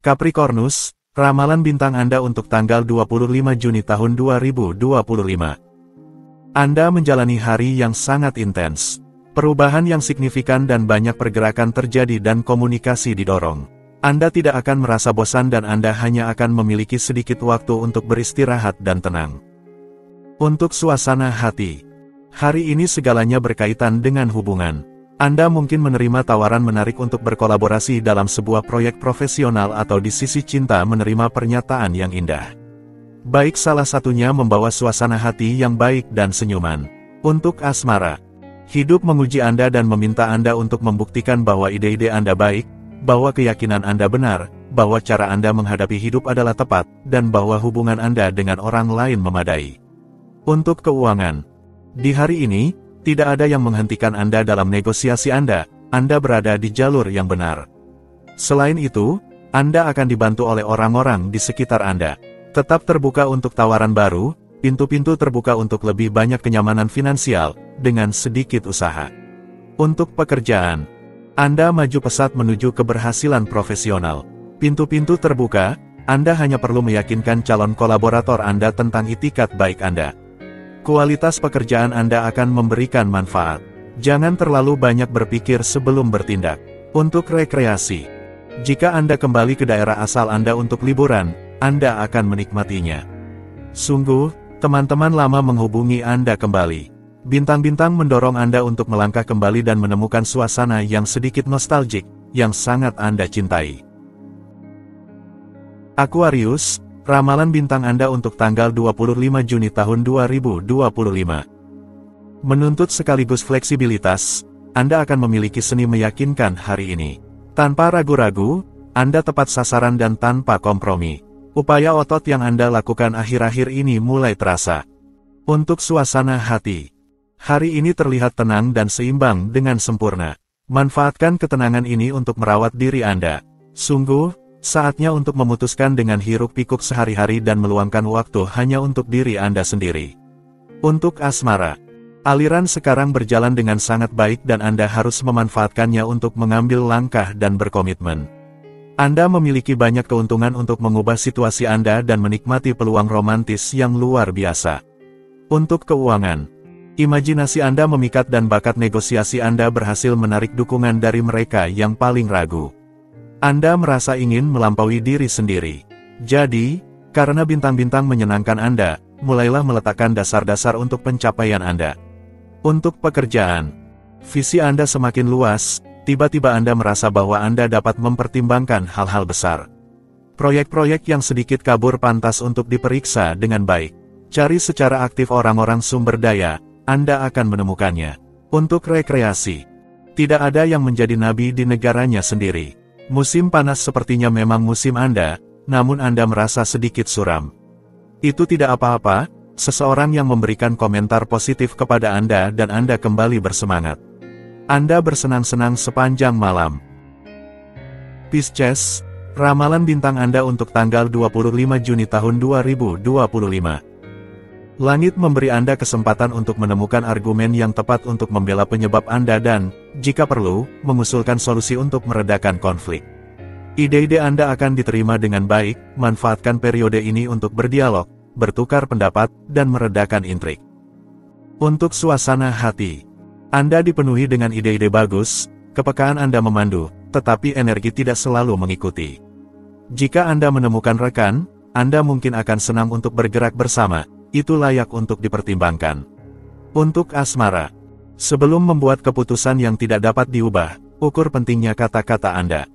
Capricornus, ramalan bintang Anda untuk tanggal 25 Juni tahun 2025. Anda menjalani hari yang sangat intens. Perubahan yang signifikan dan banyak pergerakan terjadi dan komunikasi didorong. Anda tidak akan merasa bosan dan Anda hanya akan memiliki sedikit waktu untuk beristirahat dan tenang. Untuk suasana hati. Hari ini segalanya berkaitan dengan hubungan. Anda mungkin menerima tawaran menarik untuk berkolaborasi dalam sebuah proyek profesional atau di sisi cinta menerima pernyataan yang indah. Baik salah satunya membawa suasana hati yang baik dan senyuman. Untuk asmara. Hidup menguji Anda dan meminta Anda untuk membuktikan bahwa ide-ide Anda baik, bahwa keyakinan Anda benar, bahwa cara Anda menghadapi hidup adalah tepat, dan bahwa hubungan Anda dengan orang lain memadai. Untuk keuangan. Di hari ini, tidak ada yang menghentikan Anda dalam negosiasi Anda berada di jalur yang benar. Selain itu, Anda akan dibantu oleh orang-orang di sekitar Anda. Tetap terbuka untuk tawaran baru, pintu-pintu terbuka untuk lebih banyak kenyamanan finansial, dengan sedikit usaha. Untuk pekerjaan, Anda maju pesat menuju keberhasilan profesional. Pintu-pintu terbuka, Anda hanya perlu meyakinkan calon kolaborator Anda tentang itikat baik Anda. Kualitas pekerjaan Anda akan memberikan manfaat. Jangan terlalu banyak berpikir sebelum bertindak. Untuk rekreasi, jika Anda kembali ke daerah asal Anda untuk liburan, Anda akan menikmatinya. Sungguh, teman-teman lama menghubungi Anda kembali. Bintang-bintang mendorong Anda untuk melangkah kembali dan menemukan suasana yang sedikit nostalgik, yang sangat Anda cintai. Aquarius, ramalan bintang Anda untuk tanggal 25 Juni tahun 2025. Menuntut sekaligus fleksibilitas, Anda akan memiliki seni meyakinkan hari ini. Tanpa ragu-ragu, Anda tepat sasaran dan tanpa kompromi. Upaya otot yang Anda lakukan akhir-akhir ini mulai terasa. Untuk suasana hati. Hari ini terlihat tenang dan seimbang dengan sempurna. Manfaatkan ketenangan ini untuk merawat diri Anda. Sungguh, saatnya untuk memutuskan dengan hiruk-pikuk sehari-hari dan meluangkan waktu hanya untuk diri Anda sendiri. Untuk asmara. Aliran sekarang berjalan dengan sangat baik dan Anda harus memanfaatkannya untuk mengambil langkah dan berkomitmen. Anda memiliki banyak keuntungan untuk mengubah situasi Anda dan menikmati peluang romantis yang luar biasa. Untuk keuangan. Imajinasi Anda memikat dan bakat negosiasi Anda berhasil menarik dukungan dari mereka yang paling ragu. Anda merasa ingin melampaui diri sendiri. Jadi, karena bintang-bintang menyenangkan Anda, mulailah meletakkan dasar-dasar untuk pencapaian Anda. Untuk pekerjaan. Visi Anda semakin luas, tiba-tiba Anda merasa bahwa Anda dapat mempertimbangkan hal-hal besar. Proyek-proyek yang sedikit kabur pantas untuk diperiksa dengan baik. Cari secara aktif orang-orang sumber daya, Anda akan menemukannya. Untuk rekreasi. Tidak ada yang menjadi nabi di negaranya sendiri. Musim panas sepertinya memang musim Anda, namun Anda merasa sedikit suram. Itu tidak apa-apa, seseorang yang memberikan komentar positif kepada Anda dan Anda kembali bersemangat. Anda bersenang-senang sepanjang malam. Pisces, ramalan bintang Anda untuk tanggal 25 Juni tahun 2025. Langit memberi Anda kesempatan untuk menemukan argumen yang tepat untuk membela penyebab Anda dan, jika perlu, mengusulkan solusi untuk meredakan konflik. Ide-ide Anda akan diterima dengan baik, manfaatkan periode ini untuk berdialog, bertukar pendapat, dan meredakan intrik. Untuk suasana hati. Anda dipenuhi dengan ide-ide bagus, kepekaan Anda memandu, tetapi energi tidak selalu mengikuti. Jika Anda menemukan rekan, Anda mungkin akan senang untuk bergerak bersama. Itu layak untuk dipertimbangkan. Untuk asmara. Sebelum membuat keputusan yang tidak dapat diubah, ukur pentingnya kata-kata Anda.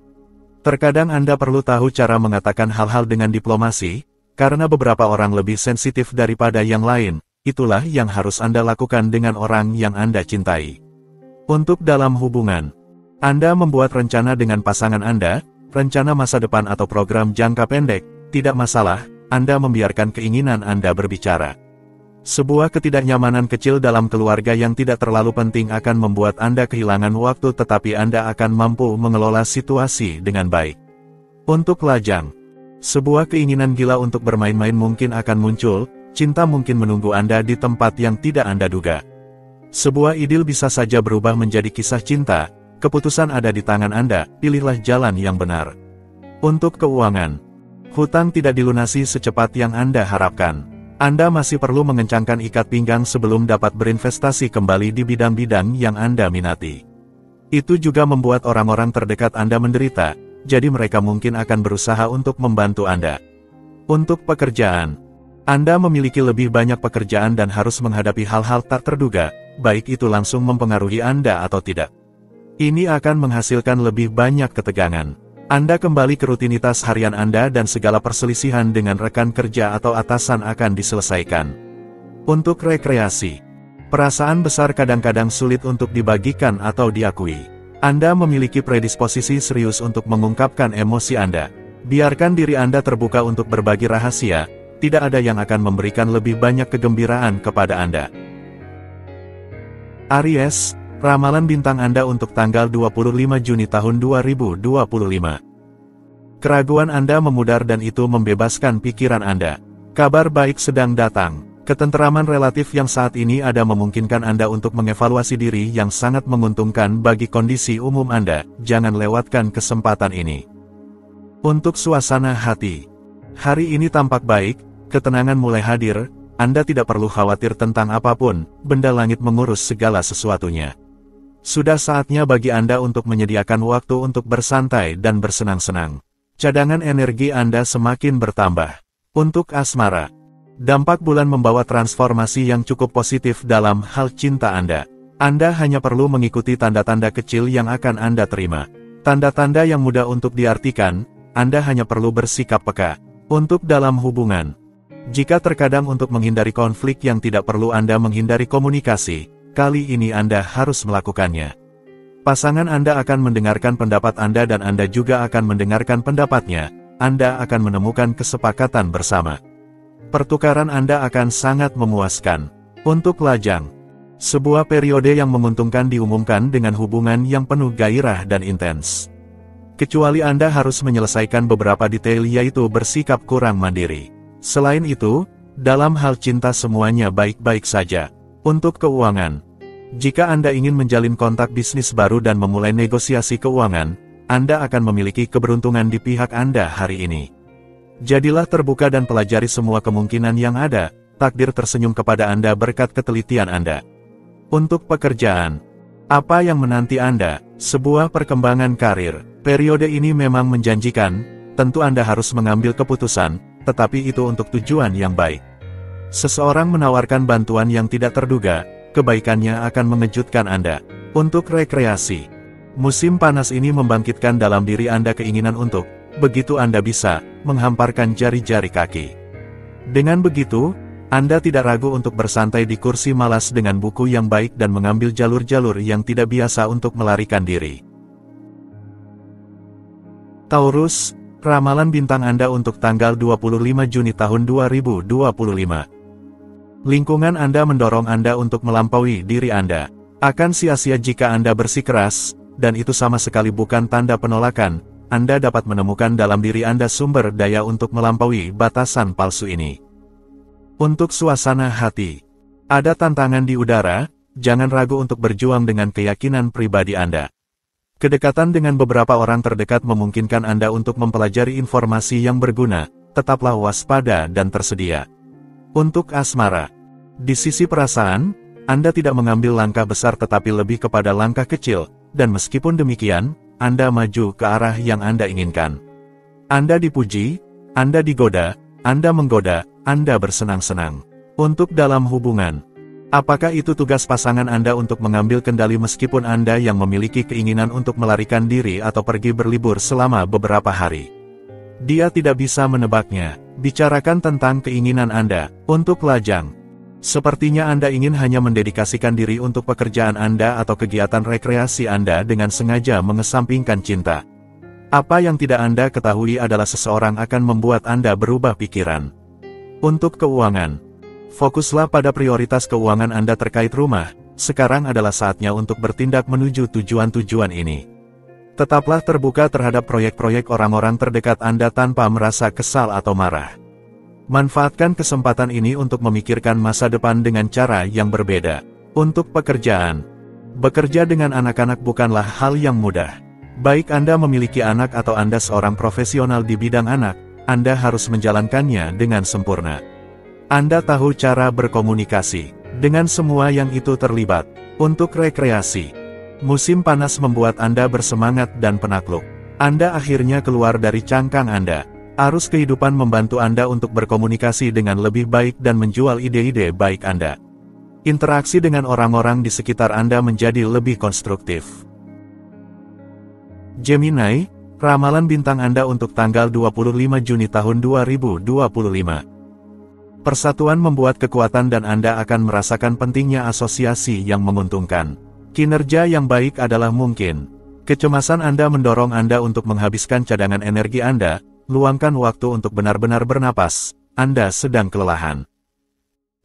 Terkadang Anda perlu tahu cara mengatakan hal-hal dengan diplomasi, karena beberapa orang lebih sensitif daripada yang lain. Itulah yang harus Anda lakukan dengan orang yang Anda cintai. Untuk dalam hubungan. Anda membuat rencana dengan pasangan Anda, rencana masa depan atau program jangka pendek, tidak masalah. Anda membiarkan keinginan Anda berbicara. Sebuah ketidaknyamanan kecil dalam keluarga yang tidak terlalu penting akan membuat Anda kehilangan waktu tetapi Anda akan mampu mengelola situasi dengan baik. Untuk lajang. Sebuah keinginan gila untuk bermain-main mungkin akan muncul, cinta mungkin menunggu Anda di tempat yang tidak Anda duga. Sebuah idil bisa saja berubah menjadi kisah cinta, keputusan ada di tangan Anda, pilihlah jalan yang benar. Untuk keuangan, hutang tidak dilunasi secepat yang Anda harapkan. Anda masih perlu mengencangkan ikat pinggang sebelum dapat berinvestasi kembali di bidang-bidang yang Anda minati. Itu juga membuat orang-orang terdekat Anda menderita, jadi mereka mungkin akan berusaha untuk membantu Anda. Untuk pekerjaan, Anda memiliki lebih banyak pekerjaan dan harus menghadapi hal-hal tak terduga, baik itu langsung mempengaruhi Anda atau tidak. Ini akan menghasilkan lebih banyak ketegangan. Anda kembali ke rutinitas harian Anda dan segala perselisihan dengan rekan kerja atau atasan akan diselesaikan. Untuk rekreasi, perasaan besar kadang-kadang sulit untuk dibagikan atau diakui. Anda memiliki predisposisi serius untuk mengungkapkan emosi Anda. Biarkan diri Anda terbuka untuk berbagi rahasia, tidak ada yang akan memberikan lebih banyak kegembiraan kepada Anda. Aries, ramalan bintang Anda untuk tanggal 25 Juni tahun 2025. Keraguan Anda memudar dan itu membebaskan pikiran Anda. Kabar baik sedang datang. Ketenteraman relatif yang saat ini ada memungkinkan Anda untuk mengevaluasi diri yang sangat menguntungkan bagi kondisi umum Anda. Jangan lewatkan kesempatan ini. Untuk suasana hati, hari ini tampak baik, ketenangan mulai hadir. Anda tidak perlu khawatir tentang apapun, benda langit mengurus segala sesuatunya. Sudah saatnya bagi Anda untuk menyediakan waktu untuk bersantai dan bersenang-senang. Cadangan energi Anda semakin bertambah. Untuk asmara, dampak bulan membawa transformasi yang cukup positif dalam hal cinta Anda. Anda hanya perlu mengikuti tanda-tanda kecil yang akan Anda terima. Tanda-tanda yang mudah untuk diartikan, Anda hanya perlu bersikap peka. Untuk dalam hubungan, jika terkadang untuk menghindari konflik yang tidak perlu Anda menghindari komunikasi, kali ini Anda harus melakukannya. Pasangan Anda akan mendengarkan pendapat Anda dan Anda juga akan mendengarkan pendapatnya. Anda akan menemukan kesepakatan bersama. Pertukaran Anda akan sangat memuaskan. Untuk lajang, sebuah periode yang menguntungkan diumumkan dengan hubungan yang penuh gairah dan intens. Kecuali Anda harus menyelesaikan beberapa detail yaitu bersikap kurang mandiri. Selain itu, dalam hal cinta semuanya baik-baik saja. Untuk keuangan, jika Anda ingin menjalin kontak bisnis baru dan memulai negosiasi keuangan, Anda akan memiliki keberuntungan di pihak Anda hari ini. Jadilah terbuka dan pelajari semua kemungkinan yang ada, takdir tersenyum kepada Anda berkat ketelitian Anda. Untuk pekerjaan, apa yang menanti Anda? Sebuah perkembangan karir. Periode ini memang menjanjikan, tentu Anda harus mengambil keputusan, tetapi itu untuk tujuan yang baik. Seseorang menawarkan bantuan yang tidak terduga, kebaikannya akan mengejutkan Anda. Untuk rekreasi, musim panas ini membangkitkan dalam diri Anda keinginan untuk, begitu Anda bisa, menghamparkan jari-jari kaki. Dengan begitu, Anda tidak ragu untuk bersantai di kursi malas dengan buku yang baik dan mengambil jalur-jalur yang tidak biasa untuk melarikan diri. Taurus, ramalan bintang Anda untuk tanggal 25 Juni tahun 2025. Lingkungan Anda mendorong Anda untuk melampaui diri Anda. Akan sia-sia jika Anda bersikeras, dan itu sama sekali bukan tanda penolakan. Anda dapat menemukan dalam diri Anda sumber daya untuk melampaui batasan palsu ini. Untuk suasana hati, ada tantangan di udara, jangan ragu untuk berjuang dengan keyakinan pribadi Anda. Kedekatan dengan beberapa orang terdekat memungkinkan Anda untuk mempelajari informasi yang berguna, tetaplah waspada dan tersedia. Untuk asmara, di sisi perasaan, Anda tidak mengambil langkah besar tetapi lebih kepada langkah kecil, dan meskipun demikian, Anda maju ke arah yang Anda inginkan. Anda dipuji, Anda digoda, Anda menggoda, Anda bersenang-senang. Untuk dalam hubungan, apakah itu tugas pasangan Anda untuk mengambil kendali meskipun Anda yang memiliki keinginan untuk melarikan diri atau pergi berlibur selama beberapa hari? Dia tidak bisa menebaknya. Bicarakan tentang keinginan Anda. Untuk lajang, sepertinya Anda ingin hanya mendedikasikan diri untuk pekerjaan Anda atau kegiatan rekreasi Anda dengan sengaja mengesampingkan cinta. Apa yang tidak Anda ketahui adalah seseorang akan membuat Anda berubah pikiran. Untuk keuangan, fokuslah pada prioritas keuangan Anda terkait rumah. Sekarang adalah saatnya untuk bertindak menuju tujuan-tujuan ini. Tetaplah terbuka terhadap proyek-proyek orang-orang terdekat Anda tanpa merasa kesal atau marah. Manfaatkan kesempatan ini untuk memikirkan masa depan dengan cara yang berbeda. Untuk pekerjaan, bekerja dengan anak-anak bukanlah hal yang mudah. Baik Anda memiliki anak atau Anda seorang profesional di bidang anak, Anda harus menjalankannya dengan sempurna. Anda tahu cara berkomunikasi dengan semua yang itu terlibat. Untuk rekreasi, musim panas membuat Anda bersemangat dan penakluk. Anda akhirnya keluar dari cangkang Anda. Arus kehidupan membantu Anda untuk berkomunikasi dengan lebih baik dan menjual ide-ide baik Anda. Interaksi dengan orang-orang di sekitar Anda menjadi lebih konstruktif. Gemini, ramalan bintang Anda untuk tanggal 25 Juni tahun 2025. Persatuan membuat kekuatan dan Anda akan merasakan pentingnya asosiasi yang menguntungkan. Kinerja yang baik adalah mungkin. Kecemasan Anda mendorong Anda untuk menghabiskan cadangan energi Anda, luangkan waktu untuk benar-benar bernapas, Anda sedang kelelahan.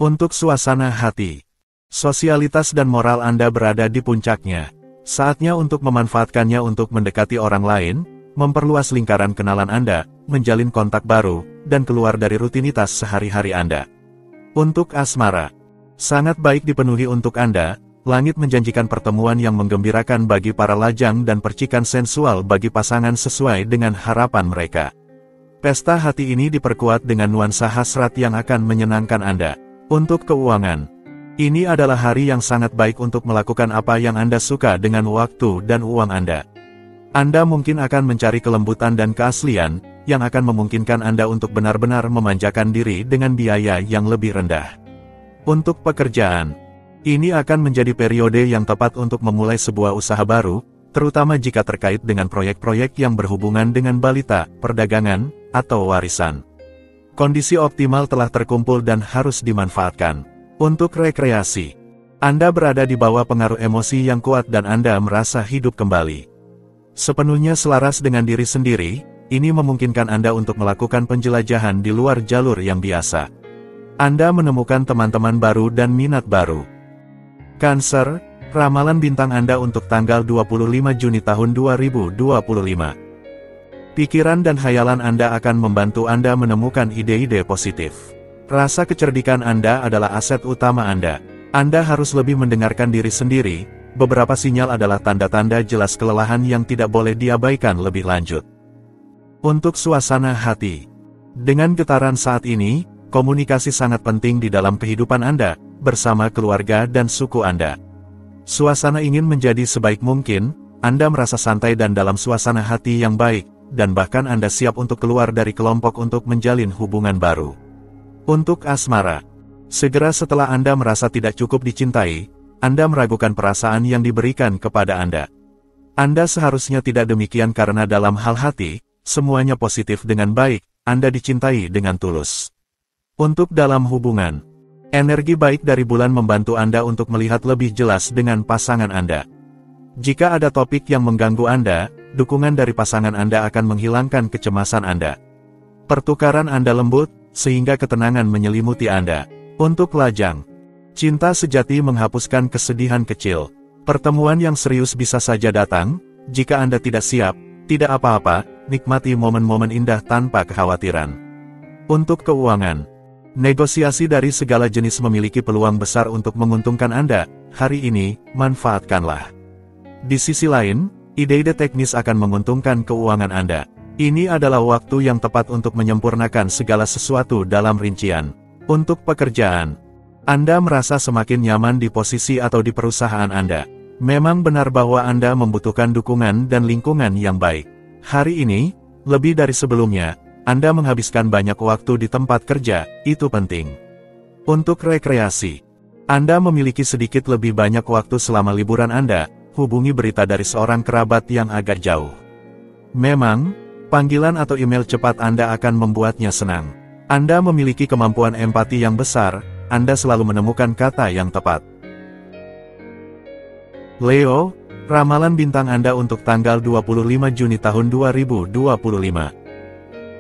Untuk suasana hati, sosialitas dan moral Anda berada di puncaknya. Saatnya untuk memanfaatkannya untuk mendekati orang lain, memperluas lingkaran kenalan Anda, menjalin kontak baru, dan keluar dari rutinitas sehari-hari Anda. Untuk asmara, sangat baik dipenuhi untuk Anda, langit menjanjikan pertemuan yang menggembirakan bagi para lajang dan percikan sensual bagi pasangan sesuai dengan harapan mereka. Pesta hati ini diperkuat dengan nuansa hasrat yang akan menyenangkan Anda. Untuk keuangan, ini adalah hari yang sangat baik untuk melakukan apa yang Anda suka dengan waktu dan uang Anda. Anda mungkin akan mencari kelembutan dan keaslian, yang akan memungkinkan Anda untuk benar-benar memanjakan diri dengan biaya yang lebih rendah. Untuk pekerjaan, ini akan menjadi periode yang tepat untuk memulai sebuah usaha baru, terutama jika terkait dengan proyek-proyek yang berhubungan dengan balita, perdagangan, atau warisan. Kondisi optimal telah terkumpul dan harus dimanfaatkan. Untuk rekreasi, Anda berada di bawah pengaruh emosi yang kuat dan Anda merasa hidup kembali. Sepenuhnya selaras dengan diri sendiri, ini memungkinkan Anda untuk melakukan penjelajahan di luar jalur yang biasa. Anda menemukan teman-teman baru dan minat baru. Cancer, ramalan bintang Anda untuk tanggal 25 Juni tahun 2025. Pikiran dan khayalan Anda akan membantu Anda menemukan ide-ide positif. Rasa kecerdikan Anda adalah aset utama Anda. Anda harus lebih mendengarkan diri sendiri, beberapa sinyal adalah tanda-tanda jelas kelelahan yang tidak boleh diabaikan lebih lanjut. Untuk suasana hati, dengan getaran saat ini, komunikasi sangat penting di dalam kehidupan Anda, bersama keluarga dan suku Anda. Suasana ingin menjadi sebaik mungkin, Anda merasa santai dan dalam suasana hati yang baik, dan bahkan Anda siap untuk keluar dari kelompok untuk menjalin hubungan baru. Untuk asmara, segera setelah Anda merasa tidak cukup dicintai, Anda meragukan perasaan yang diberikan kepada Anda. Anda seharusnya tidak demikian karena dalam hal hati, semuanya positif dengan baik, Anda dicintai dengan tulus. Untuk dalam hubungan, energi baik dari bulan membantu Anda untuk melihat lebih jelas dengan pasangan Anda. Jika ada topik yang mengganggu Anda, dukungan dari pasangan Anda akan menghilangkan kecemasan Anda. Pertukaran Anda lembut, sehingga ketenangan menyelimuti Anda. Untuk lajang, cinta sejati menghapuskan kesedihan kecil. Pertemuan yang serius bisa saja datang, jika Anda tidak siap, tidak apa-apa, nikmati momen-momen indah tanpa kekhawatiran. Untuk keuangan, negosiasi dari segala jenis memiliki peluang besar untuk menguntungkan Anda, hari ini, manfaatkanlah. Di sisi lain, ide-ide teknis akan menguntungkan keuangan Anda. Ini adalah waktu yang tepat untuk menyempurnakan segala sesuatu dalam rincian. Untuk pekerjaan, Anda merasa semakin nyaman di posisi atau di perusahaan Anda. Memang benar bahwa Anda membutuhkan dukungan dan lingkungan yang baik. Hari ini, lebih dari sebelumnya, Anda menghabiskan banyak waktu di tempat kerja, itu penting. Untuk rekreasi, Anda memiliki sedikit lebih banyak waktu selama liburan Anda, hubungi berita dari seorang kerabat yang agak jauh. Memang, panggilan atau email cepat Anda akan membuatnya senang. Anda memiliki kemampuan empati yang besar, Anda selalu menemukan kata yang tepat. Leo, ramalan bintang Anda untuk tanggal 25 Juni tahun 2025.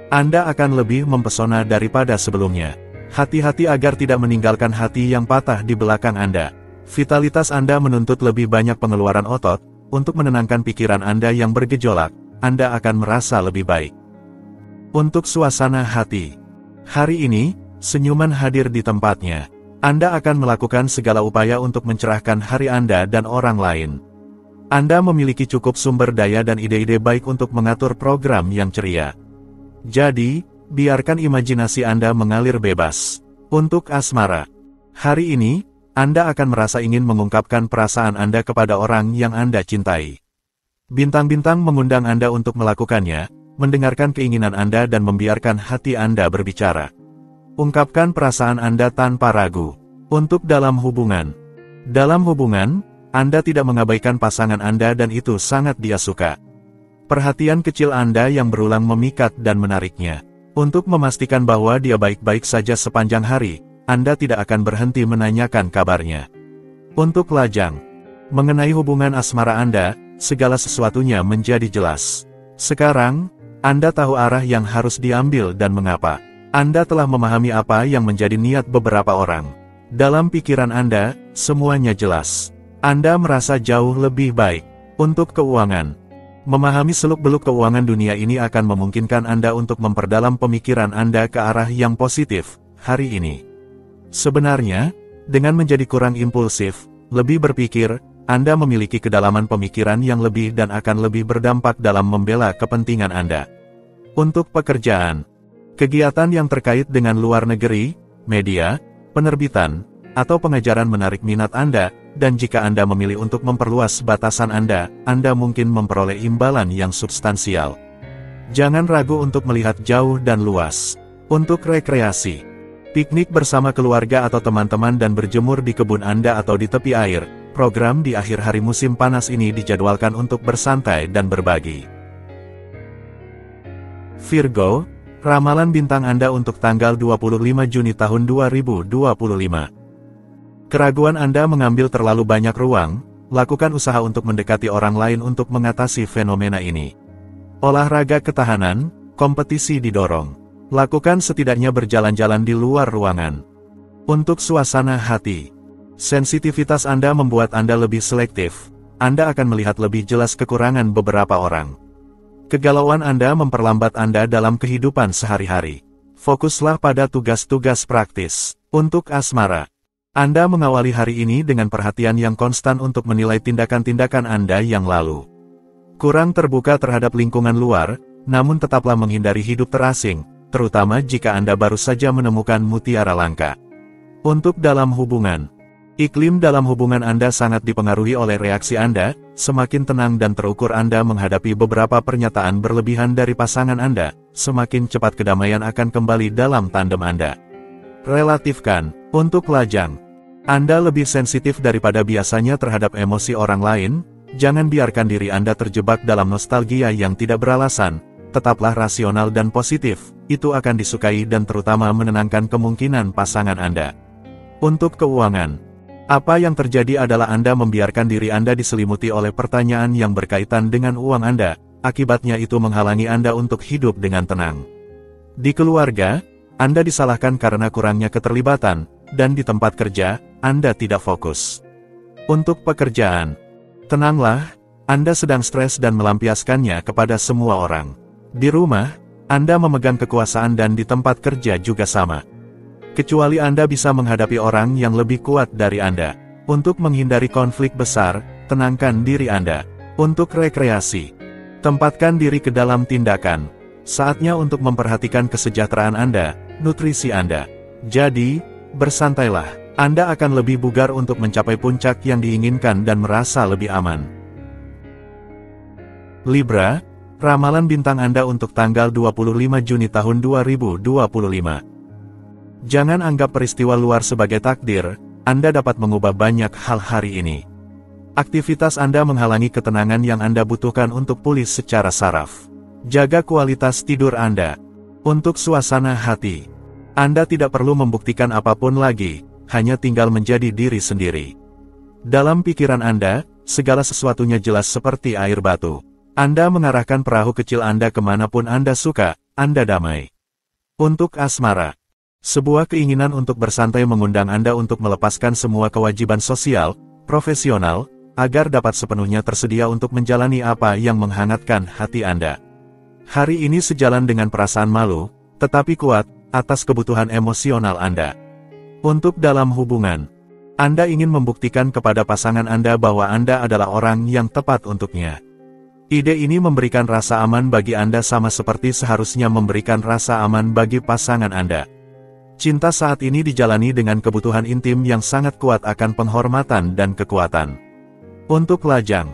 Anda akan lebih mempesona daripada sebelumnya. Hati-hati agar tidak meninggalkan hati yang patah di belakang Anda. Vitalitas Anda menuntut lebih banyak pengeluaran otot, untuk menenangkan pikiran Anda yang bergejolak, Anda akan merasa lebih baik. Untuk suasana hati, hari ini, senyuman hadir di tempatnya. Anda akan melakukan segala upaya untuk mencerahkan hari Anda dan orang lain. Anda memiliki cukup sumber daya dan ide-ide baik untuk mengatur program yang ceria. Jadi, biarkan imajinasi Anda mengalir bebas. Untuk asmara, hari ini, Anda akan merasa ingin mengungkapkan perasaan Anda kepada orang yang Anda cintai. Bintang-bintang mengundang Anda untuk melakukannya, mendengarkan keinginan Anda dan membiarkan hati Anda berbicara. Ungkapkan perasaan Anda tanpa ragu. Untuk dalam hubungan. Dalam hubungan, Anda tidak mengabaikan pasangan Anda dan itu sangat dia suka. Perhatian kecil Anda yang berulang memikat dan menariknya. Untuk memastikan bahwa dia baik-baik saja sepanjang hari, Anda tidak akan berhenti menanyakan kabarnya. Untuk lajang. Mengenai hubungan asmara Anda, segala sesuatunya menjadi jelas. Sekarang, Anda tahu arah yang harus diambil dan mengapa. Anda telah memahami apa yang menjadi niat beberapa orang. Dalam pikiran Anda, semuanya jelas. Anda merasa jauh lebih baik. Untuk keuangan. Memahami seluk-beluk keuangan dunia ini akan memungkinkan Anda untuk memperdalam pemikiran Anda ke arah yang positif, hari ini. Sebenarnya, dengan menjadi kurang impulsif, lebih berpikir, Anda memiliki kedalaman pemikiran yang lebih dan akan lebih berdampak dalam membela kepentingan Anda. Untuk pekerjaan. Kegiatan yang terkait dengan luar negeri, media, penerbitan, atau pengajaran menarik minat Anda, dan jika Anda memilih untuk memperluas batasan Anda mungkin memperoleh imbalan yang substansial. Jangan ragu untuk melihat jauh dan luas. Untuk rekreasi. Piknik bersama keluarga atau teman-teman dan berjemur di kebun Anda atau di tepi air, program di akhir hari musim panas ini dijadwalkan untuk bersantai dan berbagi. Virgo, ramalan bintang Anda untuk tanggal 25 Juni tahun 2025. Keraguan Anda mengambil terlalu banyak ruang, lakukan usaha untuk mendekati orang lain untuk mengatasi fenomena ini. Olahraga ketahanan, kompetisi didorong. Lakukan setidaknya berjalan-jalan di luar ruangan. Untuk suasana hati. Sensitivitas Anda membuat Anda lebih selektif, Anda akan melihat lebih jelas kekurangan beberapa orang. Kegalauan Anda memperlambat Anda dalam kehidupan sehari-hari. Fokuslah pada tugas-tugas praktis. Untuk asmara. Anda mengawali hari ini dengan perhatian yang konstan untuk menilai tindakan-tindakan Anda yang lalu. Kurang terbuka terhadap lingkungan luar, namun tetaplah menghindari hidup terasing, terutama jika Anda baru saja menemukan mutiara langka. Untuk dalam hubungan. Iklim dalam hubungan Anda sangat dipengaruhi oleh reaksi Anda, semakin tenang dan terukur Anda menghadapi beberapa pernyataan berlebihan dari pasangan Anda, semakin cepat kedamaian akan kembali dalam tandem Anda. Relatifkan. Untuk lajang. Anda lebih sensitif daripada biasanya terhadap emosi orang lain, jangan biarkan diri Anda terjebak dalam nostalgia yang tidak beralasan, tetaplah rasional dan positif, itu akan disukai dan terutama menenangkan kemungkinan pasangan Anda. Untuk keuangan. Apa yang terjadi adalah Anda membiarkan diri Anda diselimuti oleh pertanyaan yang berkaitan dengan uang Anda, akibatnya itu menghalangi Anda untuk hidup dengan tenang. Di keluarga, Anda disalahkan karena kurangnya keterlibatan, dan di tempat kerja, Anda tidak fokus. Untuk pekerjaan. Tenanglah, Anda sedang stres dan melampiaskannya kepada semua orang. Di rumah, Anda memegang kekuasaan dan di tempat kerja juga sama. Kecuali Anda bisa menghadapi orang yang lebih kuat dari Anda. Untuk menghindari konflik besar, tenangkan diri Anda. Untuk rekreasi. Tempatkan diri ke dalam tindakan. Saatnya untuk memperhatikan kesejahteraan Anda, nutrisi Anda. Jadi, bersantailah. Anda akan lebih bugar untuk mencapai puncak yang diinginkan dan merasa lebih aman. Libra, ramalan bintang Anda untuk tanggal 25 Juni tahun 2025. Jangan anggap peristiwa luar sebagai takdir, Anda dapat mengubah banyak hal hari ini. Aktivitas Anda menghalangi ketenangan yang Anda butuhkan untuk pulih secara saraf. Jaga kualitas tidur Anda. Untuk suasana hati. Anda tidak perlu membuktikan apapun lagi, hanya tinggal menjadi diri sendiri. Dalam pikiran Anda, segala sesuatunya jelas seperti air batu. Anda mengarahkan perahu kecil Anda kemanapun Anda suka, Anda damai. Untuk asmara. Sebuah keinginan untuk bersantai mengundang Anda untuk melepaskan semua kewajiban sosial, profesional, agar dapat sepenuhnya tersedia untuk menjalani apa yang menghangatkan hati Anda. Hari ini sejalan dengan perasaan malu, tetapi kuat, atas kebutuhan emosional Anda. Untuk dalam hubungan. Anda ingin membuktikan kepada pasangan Anda bahwa Anda adalah orang yang tepat untuknya. Ide ini memberikan rasa aman bagi Anda sama seperti seharusnya memberikan rasa aman bagi pasangan Anda. Cinta saat ini dijalani dengan kebutuhan intim yang sangat kuat akan penghormatan dan kekuatan. Untuk lajang,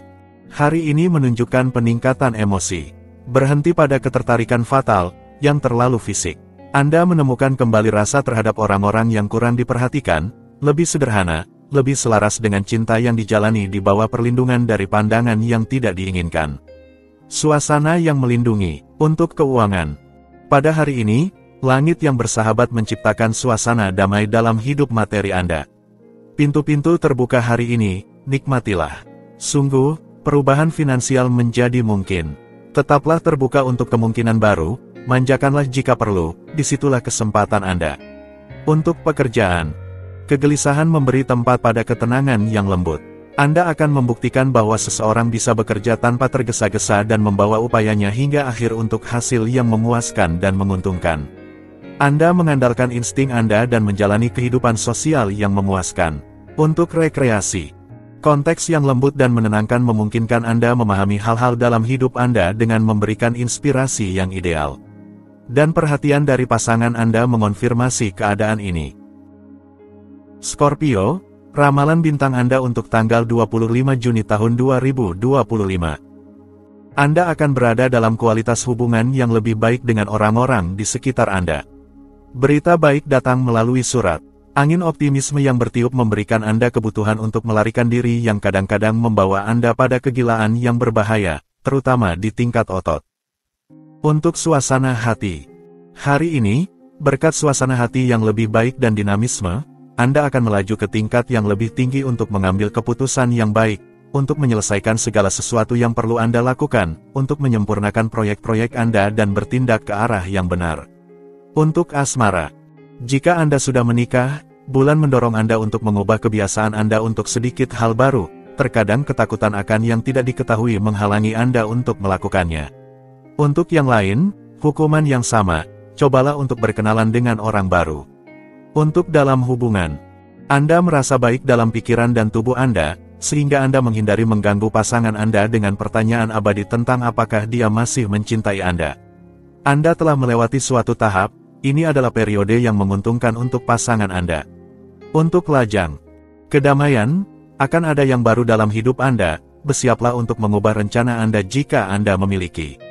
hari ini menunjukkan peningkatan emosi. Berhenti pada ketertarikan fatal, yang terlalu fisik. Anda menemukan kembali rasa terhadap orang-orang yang kurang diperhatikan, lebih sederhana, lebih selaras dengan cinta yang dijalani di bawah perlindungan dari pandangan yang tidak diinginkan. Suasana yang melindungi. Untuk keuangan. Pada hari ini, langit yang bersahabat menciptakan suasana damai dalam hidup materi Anda. Pintu-pintu terbuka hari ini, nikmatilah. Sungguh, perubahan finansial menjadi mungkin. Tetaplah terbuka untuk kemungkinan baru, manjakanlah jika perlu, disitulah kesempatan Anda. Untuk pekerjaan. Kegelisahan memberi tempat pada ketenangan yang lembut. Anda akan membuktikan bahwa seseorang bisa bekerja tanpa tergesa-gesa dan membawa upayanya hingga akhir untuk hasil yang memuaskan dan menguntungkan. Anda mengandalkan insting Anda dan menjalani kehidupan sosial yang memuaskan. Untuk rekreasi. Konteks yang lembut dan menenangkan memungkinkan Anda memahami hal-hal dalam hidup Anda dengan memberikan inspirasi yang ideal. Dan perhatian dari pasangan Anda mengonfirmasi keadaan ini. Scorpio, ramalan bintang Anda untuk tanggal 25 Juni tahun 2025. Anda akan berada dalam kualitas hubungan yang lebih baik dengan orang-orang di sekitar Anda. Berita baik datang melalui surat. Angin optimisme yang bertiup memberikan Anda kebutuhan untuk melarikan diri yang kadang-kadang membawa Anda pada kegilaan yang berbahaya, terutama di tingkat otot. Untuk suasana hati. Hari ini, berkat suasana hati yang lebih baik dan dinamisme, Anda akan melaju ke tingkat yang lebih tinggi untuk mengambil keputusan yang baik, untuk menyelesaikan segala sesuatu yang perlu Anda lakukan, untuk menyempurnakan proyek-proyek Anda dan bertindak ke arah yang benar. Untuk asmara. Jika Anda sudah menikah, bulan mendorong Anda untuk mengubah kebiasaan Anda untuk sedikit hal baru, terkadang ketakutan akan yang tidak diketahui menghalangi Anda untuk melakukannya. Untuk yang lain, hukuman yang sama, cobalah untuk berkenalan dengan orang baru. Untuk dalam hubungan, Anda merasa baik dalam pikiran dan tubuh Anda, sehingga Anda menghindari mengganggu pasangan Anda dengan pertanyaan abadi tentang apakah dia masih mencintai Anda. Anda telah melewati suatu tahap, ini adalah periode yang menguntungkan untuk pasangan Anda. Untuk lajang, kedamaian, akan ada yang baru dalam hidup Anda, bersiaplah untuk mengubah rencana Anda jika Anda memiliki.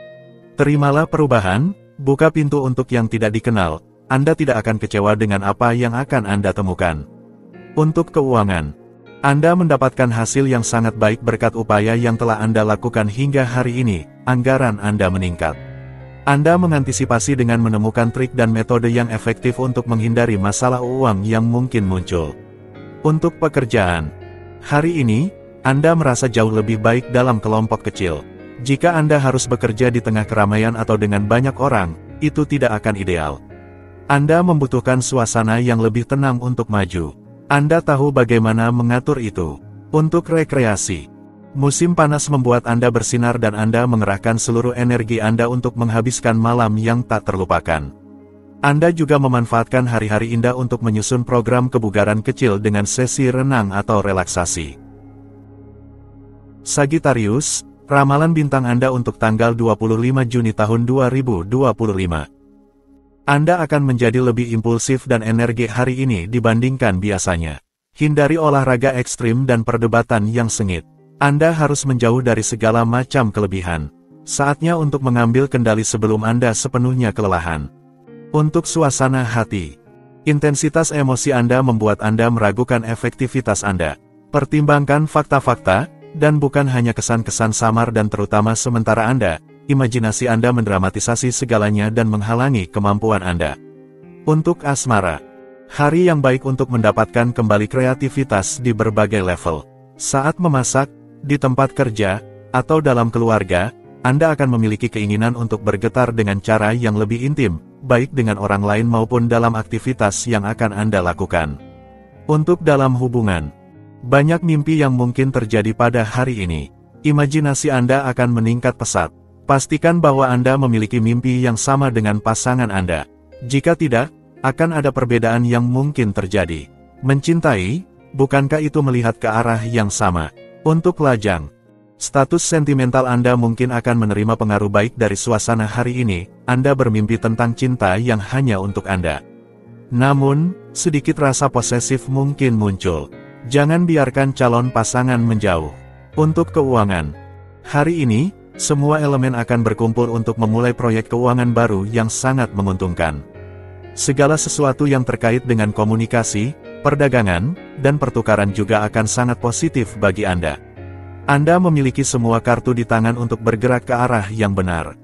Terimalah perubahan, buka pintu untuk yang tidak dikenal. Anda tidak akan kecewa dengan apa yang akan Anda temukan. Untuk keuangan, Anda mendapatkan hasil yang sangat baik berkat upaya yang telah Anda lakukan hingga hari ini, anggaran Anda meningkat. Anda mengantisipasi dengan menemukan trik dan metode yang efektif untuk menghindari masalah uang yang mungkin muncul. Untuk pekerjaan, hari ini, Anda merasa jauh lebih baik dalam kelompok kecil. Jika Anda harus bekerja di tengah keramaian atau dengan banyak orang, itu tidak akan ideal. Anda membutuhkan suasana yang lebih tenang untuk maju. Anda tahu bagaimana mengatur itu. Untuk rekreasi. Musim panas membuat Anda bersinar dan Anda mengerahkan seluruh energi Anda untuk menghabiskan malam yang tak terlupakan. Anda juga memanfaatkan hari-hari indah untuk menyusun program kebugaran kecil dengan sesi renang atau relaksasi. Sagittarius, ramalan bintang Anda untuk tanggal 25 Juni tahun 2025. Anda akan menjadi lebih impulsif dan energi hari ini dibandingkan biasanya. Hindari olahraga ekstrim dan perdebatan yang sengit. Anda harus menjauh dari segala macam kelebihan. Saatnya untuk mengambil kendali sebelum Anda sepenuhnya kelelahan. Untuk suasana hati. Intensitas emosi Anda membuat Anda meragukan efektivitas Anda. Pertimbangkan fakta-fakta, dan bukan hanya kesan-kesan samar dan terutama sementara Anda. Imajinasi Anda mendramatisasi segalanya dan menghalangi kemampuan Anda. Untuk asmara. Hari yang baik untuk mendapatkan kembali kreativitas di berbagai level. Saat memasak, di tempat kerja, atau dalam keluarga, Anda akan memiliki keinginan untuk bergetar dengan cara yang lebih intim, baik dengan orang lain maupun dalam aktivitas yang akan Anda lakukan. Untuk dalam hubungan. Banyak mimpi yang mungkin terjadi pada hari ini. Imajinasi Anda akan meningkat pesat. Pastikan bahwa Anda memiliki mimpi yang sama dengan pasangan Anda. Jika tidak, akan ada perbedaan yang mungkin terjadi. Mencintai, Bukankah itu melihat ke arah yang sama? Untuk lajang, status sentimental Anda mungkin akan menerima pengaruh baik dari suasana hari ini. Anda bermimpi tentang cinta yang hanya untuk Anda. Namun, sedikit rasa posesif mungkin muncul. Jangan biarkan calon pasangan menjauh. Untuk keuangan, hari ini, semua elemen akan berkumpul untuk memulai proyek keuangan baru yang sangat menguntungkan. Segala sesuatu yang terkait dengan komunikasi, perdagangan, dan pertukaran juga akan sangat positif bagi Anda. Anda memiliki semua kartu di tangan untuk bergerak ke arah yang benar.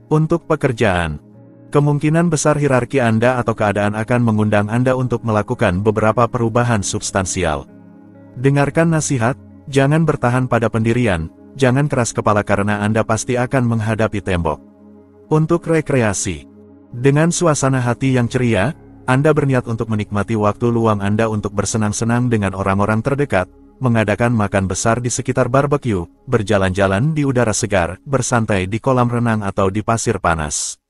Untuk pekerjaan, kemungkinan besar hierarki Anda atau keadaan akan mengundang Anda untuk melakukan beberapa perubahan substansial. Dengarkan nasihat, jangan bertahan pada pendirian, jangan keras kepala karena Anda pasti akan menghadapi tembok. Untuk rekreasi, dengan suasana hati yang ceria, Anda berniat untuk menikmati waktu luang Anda untuk bersenang-senang dengan orang-orang terdekat, mengadakan makan besar di sekitar barbecue, berjalan-jalan di udara segar, bersantai di kolam renang atau di pasir panas.